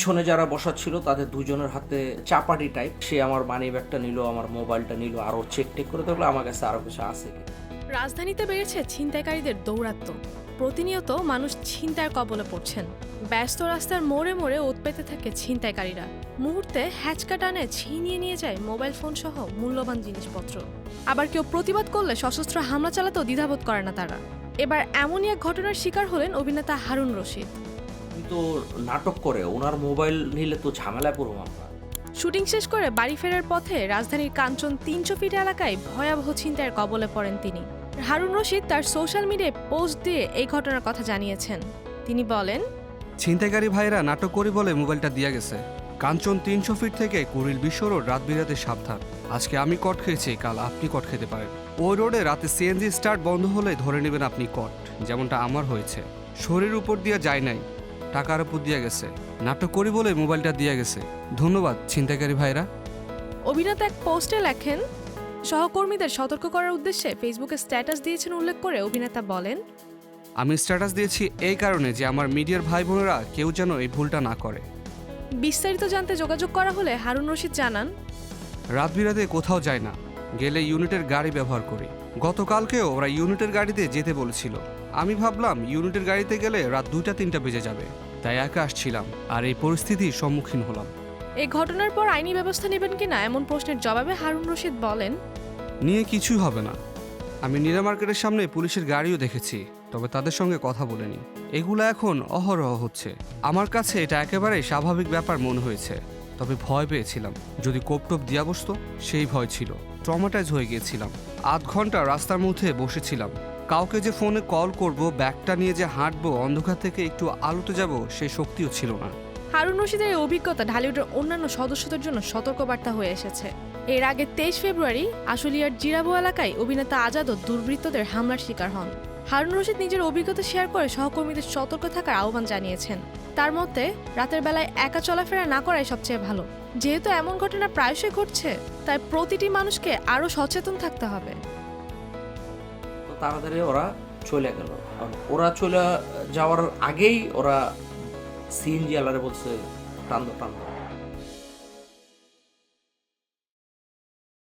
পিছনে যারা বসা ছিল তাদের দুজনের হাতে চাপাটি টাইপ। সে আমার মানি ব্যাগটা নিল, আমার মোবাইলটা নিল, আরও চেক টেক করে দেখলো আমার কাছে আরও কিছু আছে কি। রাজধানীতে বেড়েছে ছিনতাইকারীদের দৌরাত্ম্য। প্রতিনিয়ত মানুষ ছিনতাইয়ের কবলে পড়ছেন। ব্যস্ত রাস্তার মোড়ে মোড়ে ওত পেতে থাকে ছিনতাইকারীরা। মুহূর্তে হ্যাচকা টানে ছিনিয়ে নিয়ে যায় মোবাইল ফোন সহ মূল্যবান জিনিসপত্র। আবার কেউ প্রতিবাদ করলে সশস্ত্র হামলা চালাতেও দ্বিধাবোধ করে না তারা। এবার এমনই এক ঘটনার শিকার হলেন অভিনেতা হারুন রশিদ। কিন্তু নাটক করে ওনার মোবাইল নিলে তো ঝামেলায় পড়ব আমরা। শুটিং শেষ করে বাড়ি ফেরার পথে রাজধানীর কাঞ্চন ৩০০ ফিট এলাকায় ভয়াবহ ছিনতাইয়ের কবলে পড়েন তিনি। হারুন রশিদ তার সোশ্যাল মিডিয়ায় পোস্ট দিয়ে এই ঘটনার কথা জানিয়েছেন। তিনি বলেন, ছিনতাইকারী ভাইরা নাটক করি বলে মোবাইলটা দিয়া গেছে। কাঞ্চন ৩০০ ফিট থেকে কুড়িল বিশ্ব রোড রাত বিরাতে সাবধান। আজকে আমি কট খেয়েছি, কাল আপনি কট খেতে পারেন। ওই রোডে রাতে সিএনজি স্টার্ট বন্ধ হলে ধরে নেবেন আপনি কট, যেমনটা আমার হয়েছে। শরীর উপর দিয়ে যায় নাই, টাকার উপর দিয়া গেছে। নাটক করি বলে মোবাইলটা দিয়া গেছে। ধন্যবাদ ছিনতাইকারী ভাইরা। অভিনেতা এক পোস্টে লেখেন, সহকর্মীদের সতর্ক করার উদ্দেশ্যে ফেসবুকে স্ট্যাটাস দিয়েছেন উল্লেখ করে অভিনেতা বলেন, আমি স্ট্যাটাস দিয়েছি এই কারণে যে আমার মিডিয়ার ভাই বোনেরা কেউ যেন এই ভুলটা না করে। বিস্তারিত জানতে যোগাযোগ করা হলে হারুন রশিদ জানান, রাত বিরাতে কোথাও যায় না, গেলে ইউনিটের গাড়ি ব্যবহার করি। গতকালকেও ওরা ইউনিটের গাড়িতে যেতে বলেছিল। আমি ভাবলাম ইউনিটের গাড়িতে গেলে রাত 2টা-3টা বেজে যাবে, তাই একা আসছিলাম আর এই পরিস্থিতির সম্মুখীন হলাম। এই ঘটনার পর আইনি ব্যবস্থা নেবেন কিনা এমন প্রশ্নের জবাবে হারুন রশিদ বলেন, নিয়ে কিছুই হবে না। আমি নীলা মার্কেটের সামনে পুলিশের গাড়িও দেখেছি, তবে তাদের সঙ্গে কথা বলিনি। এগুলো এখন অহরহ হচ্ছে। আমার কাছে এটা একেবারেই স্বাভাবিক ব্যাপার মনে হয়েছে, তবে ভয় পেয়েছিলাম যদি কোপটোপ দিয়া বসতো, সেই ভয় ছিল। ট্রমাটাইজ হয়ে গিয়েছিলাম। 8 ঘন্টা রাস্তার মধ্যে বসেছিলাম। কাউকে যে ফোনে কল করব, ব্যাগটা নিয়ে যে হাঁটবো, অন্ধকার থেকে একটু আলোতে যাব, সেই শক্তিও ছিল না। হারুন রশিদের এই অভিজ্ঞতা ঢালিউডের অন্যান্য সদস্যদের জন্য সতর্কবার্তা হয়ে এসেছে। এর আগে 23 ফেব্রুয়ারি আশুলিয়ার জিরাবো এলাকায় অভিনেতা আজাদও দুর্বৃত্তদের হামলার শিকার হন। হারুন রশিদ নিজের অভিজ্ঞতা শেয়ার করে সহকর্মীদের সতর্ক থাকার আহ্বান জানিয়েছেন। তার মতে, রাতের বেলায় একা চলাফেরা না করাই সবচেয়ে ভালো। যেহেতু এমন ঘটনা প্রায়শই ঘটছে, তাই প্রতিটি মানুষকে আরও সচেতন থাকতে হবে। তো তাড়াতাড়ি ওরা চলে গেল। ওরা চলে যাওয়ার আগেই ওরা সিএনজি আলারে বলছে টান দাও টান দাও।